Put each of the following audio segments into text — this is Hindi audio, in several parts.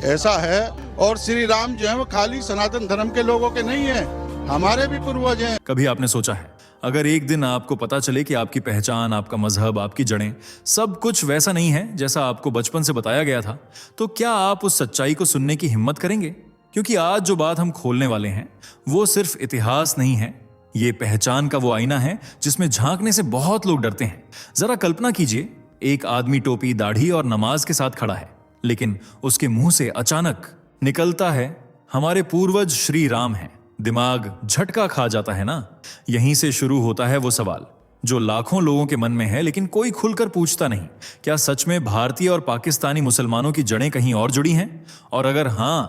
ऐसा है। और श्री राम जो है वो खाली सनातन धर्म के लोगों के नहीं है, हमारे भी पूर्वज हैं। कभी आपने सोचा है अगर एक दिन आपको पता चले कि आपकी पहचान, आपका मजहब, आपकी जड़ें सब कुछ वैसा नहीं है जैसा आपको बचपन से बताया गया था, तो क्या आप उस सच्चाई को सुनने की हिम्मत करेंगे? क्योंकि आज जो बात हम खोलने वाले हैं वो सिर्फ इतिहास नहीं है, ये पहचान का वो आईना है जिसमें झांकने से बहुत लोग डरते हैं। जरा कल्पना कीजिए, एक आदमी टोपी, दाढ़ी और नमाज के साथ खड़ा है, लेकिन उसके मुंह से अचानक निकलता है हमारे पूर्वज श्री राम हैं। दिमाग झटका खा जाता है ना। यहीं से शुरू होता है वो सवाल जो लाखों लोगों के मन में है, लेकिन कोई खुलकर पूछता नहीं। क्या सच में भारतीय और पाकिस्तानी मुसलमानों की जड़ें कहीं और जुड़ी हैं? और अगर हां,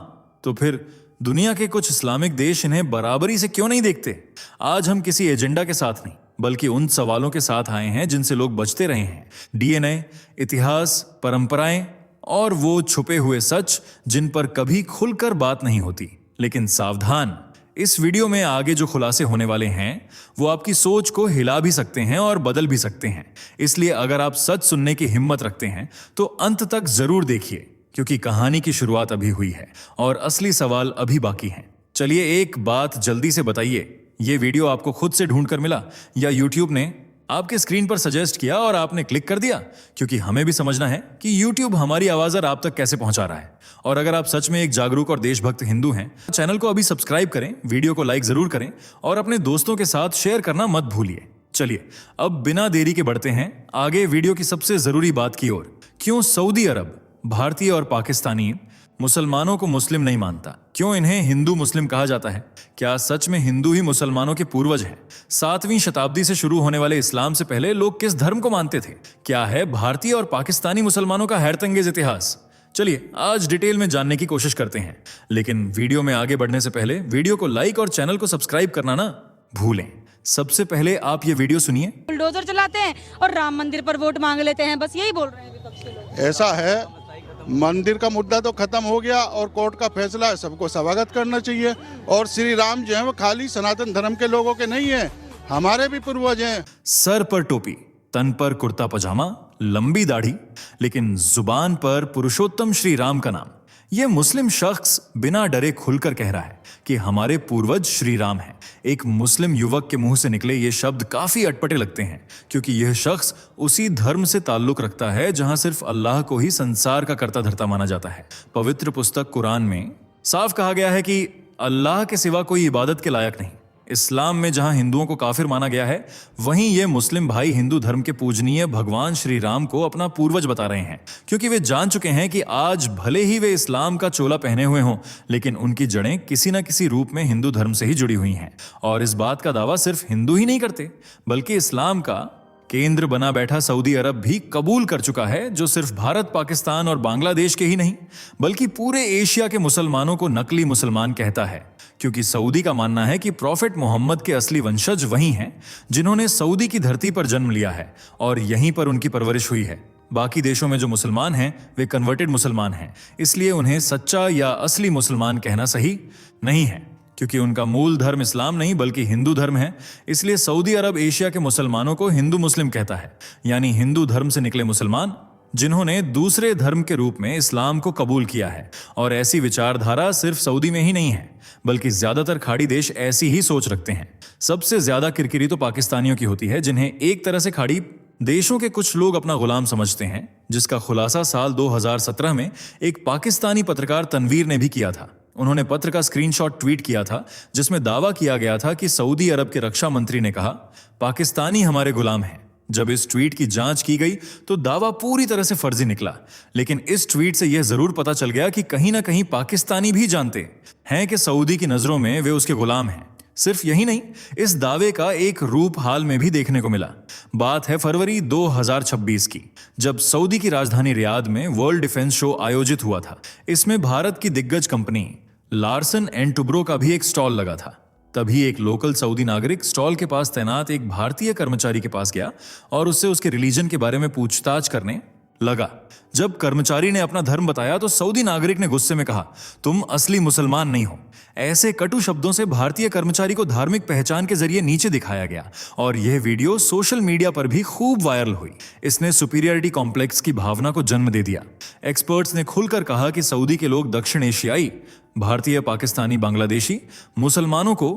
तो फिर दुनिया के कुछ इस्लामिक देश इन्हें बराबरी से क्यों नहीं देखते? आज हम किसी एजेंडा के साथ नहीं, बल्कि उन सवालों के साथ आए हैं जिनसे लोग बचते रहे हैं। डीएनए, इतिहास, परंपराएं और वो छुपे हुए सच जिन पर कभी खुलकर बात नहीं होती। लेकिन सावधान, इस वीडियो में आगे जो खुलासे होने वाले हैं वो आपकी सोच को हिला भी सकते हैं और बदल भी सकते हैं। इसलिए अगर आप सच सुनने की हिम्मत रखते हैं तो अंत तक जरूर देखिए, क्योंकि कहानी की शुरुआत अभी हुई है और असली सवाल अभी बाकी हैं। चलिए एक बात जल्दी से बताइए, ये वीडियो आपको खुद से ढूंढ कर मिला या यूट्यूब ने आपके स्क्रीन पर सजेस्ट किया और आपने क्लिक कर दिया? क्योंकि हमें भी समझना है कि YouTube हमारी आवाज आप तक कैसे पहुंचा रहा है। और अगर आप सच में एक जागरूक और देशभक्त हिंदू हैं, चैनल को अभी सब्सक्राइब करें, वीडियो को लाइक जरूर करें और अपने दोस्तों के साथ शेयर करना मत भूलिए। चलिए अब बिना देरी के बढ़ते हैं आगे वीडियो की सबसे जरूरी बात की ओर। क्यों सऊदी अरब भारतीय और पाकिस्तानी मुसलमानों को मुस्लिम नहीं मानता? क्यों इन्हें हिंदू मुस्लिम कहा जाता है? क्या सच में हिंदू ही मुसलमानों के पूर्वज हैं? 7वीं शताब्दी से शुरू होने वाले इस्लाम से पहले लोग किस धर्म को मानते थे? क्या है भारतीय और पाकिस्तानी मुसलमानों का हैरतअंगेज इतिहास? चलिए आज डिटेल में जानने की कोशिश करते हैं, लेकिन वीडियो में आगे बढ़ने से पहले वीडियो को लाइक और चैनल को सब्सक्राइब करना ना भूलें। सबसे पहले आप ये वीडियो सुनिए। बुलडोजर चलाते हैं और राम मंदिर पर वोट मांग लेते हैं, बस यही बोल रहे हैं अभी तक से लोग। ऐसा है, मंदिर का मुद्दा तो खत्म हो गया और कोर्ट का फैसला है, सबको स्वागत करना चाहिए। और श्री राम जो है वो खाली सनातन धर्म के लोगों के नहीं है, हमारे भी पूर्वज हैं। सर पर टोपी, तन पर कुर्ता पजामा, लंबी दाढ़ी, लेकिन जुबान पर पुरुषोत्तम श्री राम का नाम। यह मुस्लिम शख्स बिना डरे खुलकर कह रहा है कि हमारे पूर्वज श्री राम हैं। एक मुस्लिम युवक के मुंह से निकले ये शब्द काफी अटपटे लगते हैं, क्योंकि यह शख्स उसी धर्म से ताल्लुक रखता है जहां सिर्फ अल्लाह को ही संसार का कर्ता धर्ता माना जाता है। पवित्र पुस्तक कुरान में साफ कहा गया है कि अल्लाह के सिवा कोई इबादत के लायक नहीं। इस्लाम में जहां हिंदुओं को काफिर माना गया है, वहीं ये मुस्लिम भाई हिंदू धर्म के पूजनीय भगवान श्री राम को अपना पूर्वज बता रहे हैं, क्योंकि वे जान चुके हैं कि आज भले ही वे इस्लाम का चोला पहने हुए हों, लेकिन उनकी जड़ें किसी न किसी रूप में हिंदू धर्म से ही जुड़ी हुई हैं। और इस बात का दावा सिर्फ हिंदू ही नहीं करते, बल्कि इस्लाम का केंद्र बना बैठा सऊदी अरब भी कबूल कर चुका है, जो सिर्फ भारत, पाकिस्तान और बांग्लादेश के ही नहीं, बल्कि पूरे एशिया के मुसलमानों को नकली मुसलमान कहता है। क्योंकि सऊदी का मानना है कि प्रॉफेट मोहम्मद के असली वंशज वही हैं जिन्होंने सऊदी की धरती पर जन्म लिया है और यहीं पर उनकी परवरिश हुई है। बाकी देशों में जो मुसलमान हैं वे कन्वर्टेड मुसलमान हैं, इसलिए उन्हें सच्चा या असली मुसलमान कहना सही नहीं है। क्योंकि उनका मूल धर्म इस्लाम नहीं बल्कि हिंदू धर्म है, इसलिए सऊदी अरब एशिया के मुसलमानों को हिंदू मुस्लिम कहता है, यानी हिंदू धर्म से निकले मुसलमान जिन्होंने दूसरे धर्म के रूप में इस्लाम को कबूल किया है। और ऐसी विचारधारा सिर्फ सऊदी में ही नहीं है, बल्कि ज्यादातर खाड़ी देश ऐसी ही सोच रखते हैं। सबसे ज्यादा किरकिरी तो पाकिस्तानियों की होती है, जिन्हें एक तरह से खाड़ी देशों के कुछ लोग अपना गुलाम समझते हैं, जिसका खुलासा साल 2017 में एक पाकिस्तानी पत्रकार तनवीर ने भी किया था। उन्होंने पत्र का स्क्रीनशॉट ट्वीट किया था, जिसमें दावा किया गया था कि सऊदी अरब के रक्षा मंत्री ने कहा, पाकिस्तानी हमारे गुलाम हैं। जब इस ट्वीट की जांच की गई तो दावा पूरी तरह से फर्जी निकला, लेकिन इस ट्वीट से यह जरूर पता चल गया कि कहीं ना कहीं पाकिस्तानी भी जानते हैं कि सऊदी की नजरों में वे उसके गुलाम हैं। सिर्फ यही नहीं, इस दावे का एक रूप हाल में भी देखने को मिला। बात है फरवरी 2026 की, जब सऊदी की राजधानी रियाद में वर्ल्ड डिफेंस शो आयोजित हुआ था। इसमें भारत की दिग्गज कंपनी लार्सन एंड टुब्रो का भी एक स्टॉल लगा था। तभी एक लोकल सऊदी नागरिक स्टॉल के पास तैनात एक भारतीय कर्मचारी के पास गया और उससे उसके रिलीजन के बारे में पूछताछ करने लगा। जब कर्मचारी ने अपना धर्म बताया तो सऊदी नागरिक ने गुस्से में कहा, तुम असली मुसलमान नहीं हो। ऐसे कटु शब्दों से भारतीय कर्मचारी को धार्मिक पहचान के जरिए नीचे दिखाया गया और यह वीडियो सोशल मीडिया पर भी खूब वायरल हुई। इसने सुपीरियरिटी कॉम्प्लेक्स की भावना को जन्म दे दिया। एक्सपर्ट्स ने खुलकर कहा कि सऊदी के लोग दक्षिण एशियाई, भारतीय, पाकिस्तानी, बांग्लादेशी मुसलमानों को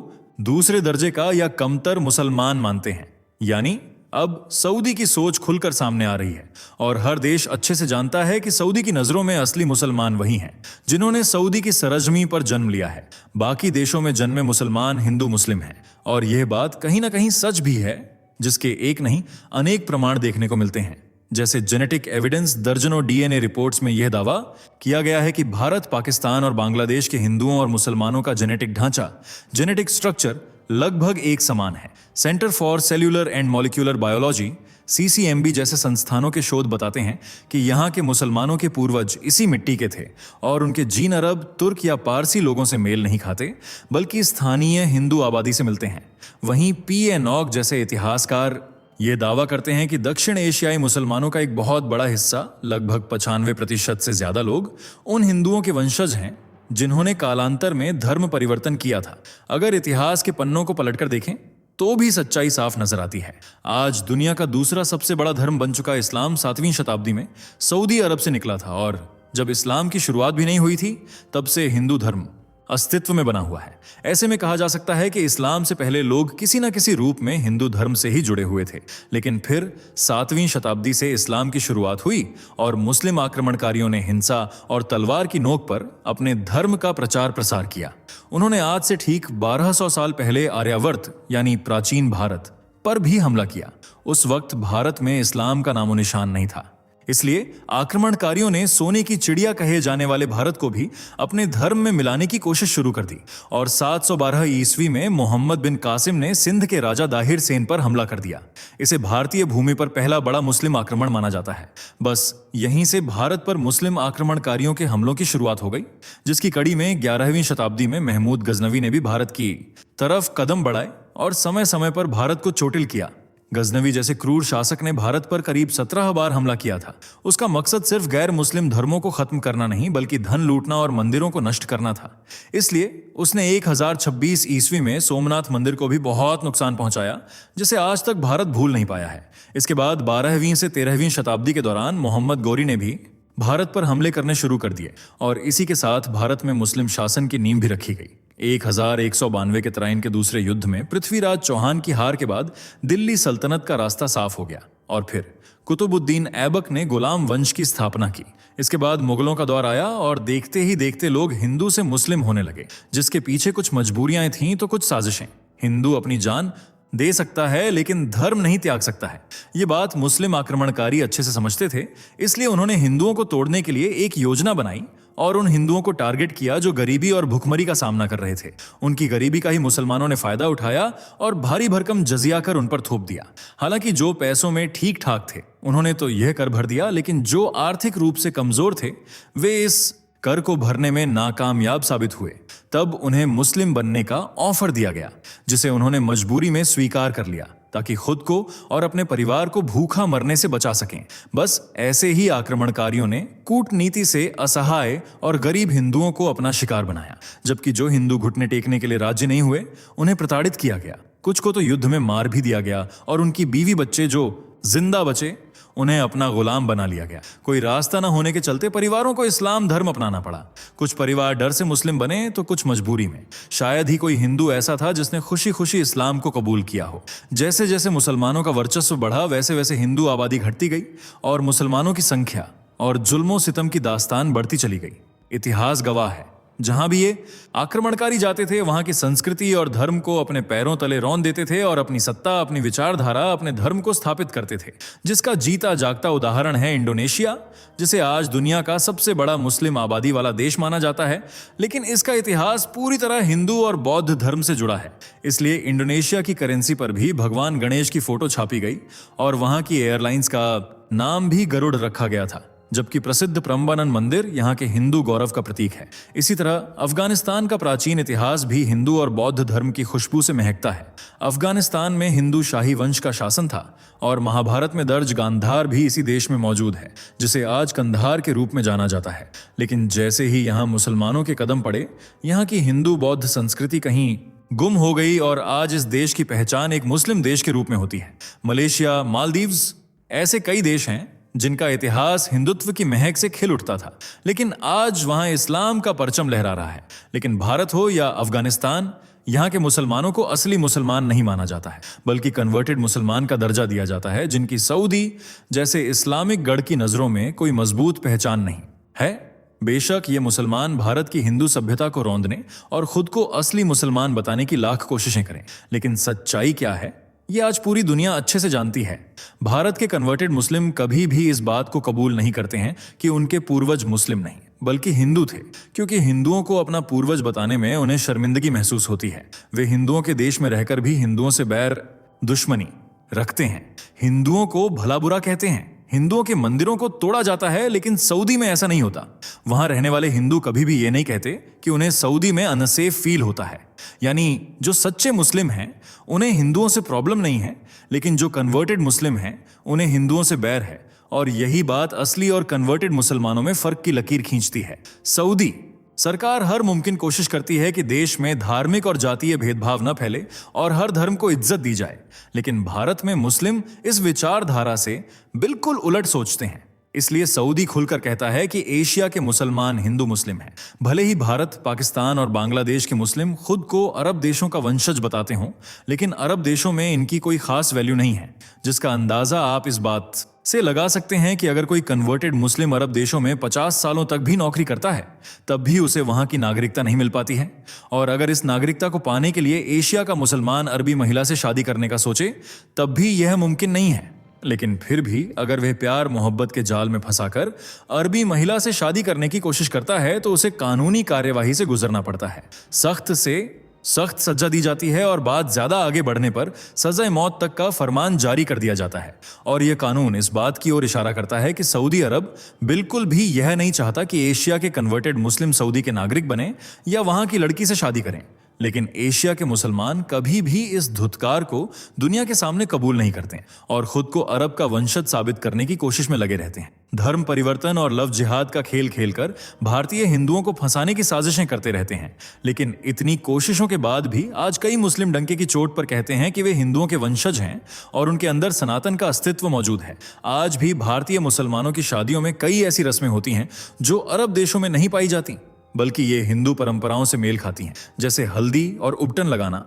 दूसरे दर्जे का या कमतर मुसलमान मानते हैं। यानी अब सऊदी की सोच खुलकर सामने आ रही है और हर देश अच्छे से जानता है कि सऊदी की नजरों में असली मुसलमान वही हैं जिन्होंने सऊदी की सरजमी पर जन्म लिया है। बाकी देशों में जन्मे मुसलमान हिंदू मुस्लिम हैं और यह बात कहीं ना कहीं सच भी है, जिसके एक नहीं अनेक प्रमाण देखने को मिलते हैं। जैसे जेनेटिक एविडेंस, दर्जनों डीएनए रिपोर्ट्स में यह दावा किया गया है कि भारत, पाकिस्तान और बांग्लादेश के हिंदुओं और मुसलमानों का जेनेटिक ढांचा, जेनेटिक स्ट्रक्चर लगभग एक समान है। Centre for cellular and molecular biology CCMB जैसे संस्थानों के शोध बताते हैं कि यहाँ के मुसलमानों के पूर्वज इसी मिट्टी के थे और उनके जीन अरब, तुर्क या पारसी लोगों से मेल नहीं खाते, बल्कि स्थानीय हिंदू आबादी से मिलते हैं। वहीं P.A. नॉक जैसे इतिहासकार ये दावा करते हैं कि दक्षिण एशियाई मुसलमानों का एक बहुत बड़ा हिस्सा, लगभग 95% से ज्यादा लोग उन हिंदुओं के वंशज हैं जिन्होंने कालांतर में धर्म परिवर्तन किया था। अगर इतिहास के पन्नों को पलटकर देखें तो भी सच्चाई साफ नजर आती है। आज दुनिया का दूसरा सबसे बड़ा धर्म बन चुका इस्लाम 7वीं शताब्दी में सऊदी अरब से निकला था और जब इस्लाम की शुरुआत भी नहीं हुई थी तब से हिंदू धर्म अस्तित्व में बना हुआ है। ऐसे में कहा जा सकता है कि इस्लाम से पहले लोग किसी न किसी रूप में हिंदू धर्म से ही जुड़े हुए थे, लेकिन फिर 7वीं शताब्दी से इस्लाम की शुरुआत हुई और मुस्लिम आक्रमणकारियों ने हिंसा और तलवार की नोक पर अपने धर्म का प्रचार प्रसार किया। उन्होंने आज से ठीक 1200 साल पहले आर्यावर्त यानी प्राचीन भारत पर भी हमला किया। उस वक्त भारत में इस्लाम का नामो निशान नहीं था, इसलिए आक्रमणकारियों ने सोने की चिड़िया कहे जाने वाले भारत को भी अपने धर्म में मिलाने की कोशिश शुरू कर दी और 712 ईस्वी में मोहम्मद बिन कासिम ने सिंध के राजा दाहिर सेन पर हमला कर दिया। इसे भारतीय भूमि पर पहला बड़ा मुस्लिम आक्रमण माना जाता है। बस यहीं से भारत पर मुस्लिम आक्रमणकारियों के हमलों की शुरुआत हो गई, जिसकी कड़ी में 11वीं शताब्दी में महमूद गजनवी ने भी भारत की तरफ कदम बढ़ाए और समय समय पर भारत को चोटिल किया। गजनवी जैसे क्रूर शासक ने भारत पर करीब 17 बार हमला किया था। उसका मकसद सिर्फ गैर मुस्लिम धर्मों को खत्म करना नहीं, बल्कि धन लूटना और मंदिरों को नष्ट करना था। इसलिए उसने 1026 ईस्वी में सोमनाथ मंदिर को भी बहुत नुकसान पहुंचाया, जिसे आज तक भारत भूल नहीं पाया है। इसके बाद 12वीं से 13वीं शताब्दी के दौरान मोहम्मद गौरी ने भी भारत पर हमले करने शुरू कर दिए और इसी के साथ भारत में मुस्लिम शासन की नींव भी रखी गई। 1192 के तराइन के दूसरे युद्ध में पृथ्वीराज चौहान की हार के बाद दिल्ली सल्तनत का रास्ता साफ हो गया और फिर कुतुबुद्दीन ऐबक ने गुलाम वंश की स्थापना की। इसके बाद मुगलों का दौर आया और देखते ही देखते लोग हिंदू से मुस्लिम होने लगे, जिसके पीछे कुछ मजबूरियां थीं तो कुछ साजिशें। हिंदू अपनी जान दे सकता है लेकिन धर्म नहीं त्याग सकता है। ये बात मुस्लिम आक्रमणकारी अच्छे से समझते थे, इसलिए उन्होंने हिंदुओं को तोड़ने के लिए एक योजना बनाई और उन हिंदुओं को टारगेट किया जो गरीबी और भुखमरी का सामना कर रहे थे। उनकी गरीबी का ही मुसलमानों ने फायदा उठाया और भारी भरकम जजिया कर उन पर थोप दिया। हालांकि जो पैसों में ठीक ठाक थे उन्होंने तो यह कर भर दिया, लेकिन जो आर्थिक रूप से कमजोर थे वे इस कर को भरने में नाकामयाब साबित हुए। तब उन्हें मुस्लिम बनने का ऑफर दिया गया, जिसे उन्होंने मजबूरी में स्वीकार कर लिया ताकि खुद को और अपने परिवार को भूखा मरने से बचा सकें। बस ऐसे ही आक्रमणकारियों ने कूटनीति से असहाय और गरीब हिंदुओं को अपना शिकार बनाया, जबकि जो हिंदू घुटने टेकने के लिए राजी नहीं हुए उन्हें प्रताड़ित किया गया। कुछ को तो युद्ध में मार भी दिया गया और उनकी बीवी बच्चे जो जिंदा बचे उन्हें अपना गुलाम बना लिया गया। कोई रास्ता न होने के चलते परिवारों को इस्लाम धर्म अपनाना पड़ा। कुछ परिवार डर से मुस्लिम बने तो कुछ मजबूरी में। शायद ही कोई हिंदू ऐसा था जिसने खुशी खुशी इस्लाम को कबूल किया हो। जैसे जैसे मुसलमानों का वर्चस्व बढ़ा वैसे वैसे हिंदू आबादी घटती गई और मुसलमानों की संख्या और जुल्मों सितम की दास्तान बढ़ती चली गई। इतिहास गवाह है, जहां भी ये आक्रमणकारी जाते थे वहां की संस्कृति और धर्म को अपने पैरों तले रौंद देते थे और अपनी सत्ता, अपनी विचारधारा, अपने धर्म को स्थापित करते थे। जिसका जीता जागता उदाहरण है इंडोनेशिया, जिसे आज दुनिया का सबसे बड़ा मुस्लिम आबादी वाला देश माना जाता है, लेकिन इसका इतिहास पूरी तरह हिंदू और बौद्ध धर्म से जुड़ा है। इसलिए इंडोनेशिया की करेंसी पर भी भगवान गणेश की फोटो छापी गई और वहां की एयरलाइंस का नाम भी गरुड़ रखा गया था, जबकि प्रसिद्ध प्रम्बानन मंदिर यहाँ के हिंदू गौरव का प्रतीक है। इसी तरह अफगानिस्तान का प्राचीन इतिहास भी हिंदू और बौद्ध धर्म की खुशबू से महकता है। अफगानिस्तान में हिंदू शाही वंश का शासन था और महाभारत में दर्ज गांधार भी इसी देश में मौजूद है, जिसे आज कंधार के रूप में जाना जाता है। लेकिन जैसे ही यहाँ मुसलमानों के कदम पड़े, यहाँ की हिंदू बौद्ध संस्कृति कहीं गुम हो गई और आज इस देश की पहचान एक मुस्लिम देश के रूप में होती है। मलेशिया, मालदीव्स, ऐसे कई देश हैं जिनका इतिहास हिंदुत्व की महक से खिल उठता था, लेकिन आज वहां इस्लाम का परचम लहरा रहा है। लेकिन भारत हो या अफगानिस्तान, यहाँ के मुसलमानों को असली मुसलमान नहीं माना जाता है, बल्कि कन्वर्टेड मुसलमान का दर्जा दिया जाता है, जिनकी सऊदी जैसे इस्लामिक गढ़ की नजरों में कोई मजबूत पहचान नहीं है। बेशक ये मुसलमान भारत की हिंदू सभ्यता को रौंदने और खुद को असली मुसलमान बताने की लाख कोशिशें करें, लेकिन सच्चाई क्या है ये आज पूरी दुनिया अच्छे से जानती है। भारत के कन्वर्टेड मुस्लिम कभी भी इस बात को कबूल नहीं करते हैं कि उनके पूर्वज मुस्लिम नहीं बल्कि हिंदू थे, क्योंकि हिंदुओं को अपना पूर्वज बताने में उन्हें शर्मिंदगी महसूस होती है। वे हिंदुओं के देश में रहकर भी हिंदुओं से बैर दुश्मनी रखते हैं, हिंदुओं को भला बुरा कहते हैं, हिंदुओं के मंदिरों को तोड़ा जाता है। लेकिन सऊदी में ऐसा नहीं होता। वहां रहने वाले हिंदू कभी भी ये नहीं कहते कि उन्हें सऊदी में अनसेफ फील होता है। यानी जो सच्चे मुस्लिम हैं उन्हें हिंदुओं से प्रॉब्लम नहीं है, लेकिन जो कन्वर्टेड मुस्लिम हैं उन्हें हिंदुओं से बैर है। और यही बात असली और कन्वर्टेड मुसलमानों में फर्क की लकीर खींचती है। सऊदी सरकार हर मुमकिन कोशिश करती है कि देश में धार्मिक और जातीय भेदभाव न फैले और हर धर्म को इज्जत दी जाए, लेकिन भारत में मुस्लिम इस विचारधारा से बिल्कुल उलट सोचते हैं। इसलिए सऊदी खुलकर कहता है कि एशिया के मुसलमान हिंदू मुस्लिम हैं। भले ही भारत, पाकिस्तान और बांग्लादेश के मुस्लिम खुद को अरब देशों का वंशज बताते हों, लेकिन अरब देशों में इनकी कोई खास वैल्यू नहीं है, जिसका अंदाजा आप इस बात से लगा सकते हैं कि अगर कोई कन्वर्टेड मुस्लिम अरब देशों में 50 सालों तक भी नौकरी करता है, तब भी उसे वहां की नागरिकता नहीं मिल पाती है। और अगर इस नागरिकता को पाने के लिए एशिया का मुसलमान अरबी महिला से शादी करने का सोचे, तब भी यह मुमकिन नहीं है। लेकिन फिर भी अगर वह प्यार मोहब्बत के जाल में फंसाकर अरबी महिला से शादी करने की कोशिश करता है, तो उसे कानूनी कार्यवाही से गुजरना पड़ता है। सख्त से सख्त सजा दी जाती है और बात ज्यादा आगे बढ़ने पर सजा मौत तक का फरमान जारी कर दिया जाता है। और यह कानून इस बात की ओर इशारा करता है कि सऊदी अरब बिल्कुल भी यह नहीं चाहता कि एशिया के कन्वर्टेड मुस्लिम सऊदी के नागरिक बने या वहां की लड़की से शादी करें। लेकिन एशिया के मुसलमान कभी भी इस धुतकार को दुनिया के सामने कबूल नहीं करते और खुद को अरब का वंशज साबित करने की कोशिश में लगे रहते हैं। धर्म परिवर्तन और लव जिहाद का खेल खेलकर भारतीय हिंदुओं को फंसाने की साजिशें करते रहते हैं। लेकिन इतनी कोशिशों के बाद भी आज कई मुस्लिम डंके की चोट पर कहते हैं कि वे हिंदुओं के वंशज हैं और उनके अंदर सनातन का अस्तित्व मौजूद है। आज भी भारतीय मुसलमानों की शादियों में कई ऐसी रस्में होती हैं जो अरब देशों में नहीं पाई जाती, बल्कि ये हिंदू परंपराओं से मेल खाती हैं, जैसे हल्दी और उपटन लगाना,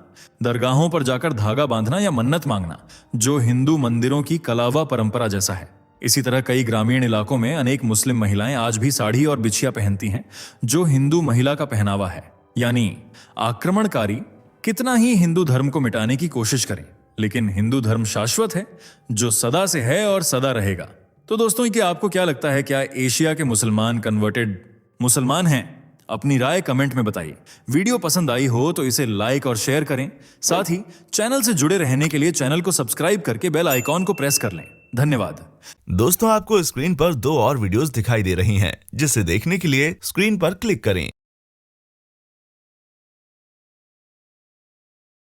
दरगाहों पर जाकर धागा बांधना या मन्नत मांगना, जो हिंदू मंदिरों की कलावा परंपरा जैसा है। इसी तरह कई ग्रामीण इलाकों में अनेक मुस्लिम महिलाएं आज भी साड़ी और बिछिया पहनती हैं, जो हिंदू महिला का पहनावा है। यानी आक्रमणकारी कितना ही हिंदू धर्म को मिटाने की कोशिश करें, लेकिन हिंदू धर्म शाश्वत है, जो सदा से है और सदा रहेगा। तो दोस्तों, क्या आपको क्या लगता है, क्या एशिया के मुसलमान कन्वर्टेड मुसलमान हैं? अपनी राय कमेंट में बताइए। वीडियो पसंद आई हो तो इसे लाइक और शेयर करें। साथ ही चैनल से जुड़े रहने के लिए चैनल को सब्सक्राइब करके बेल आइकॉन को प्रेस कर लें। धन्यवाद। दोस्तों, आपको स्क्रीन पर 2 और वीडियोस दिखाई दे रही हैं, जिसे देखने के लिए स्क्रीन पर क्लिक करें।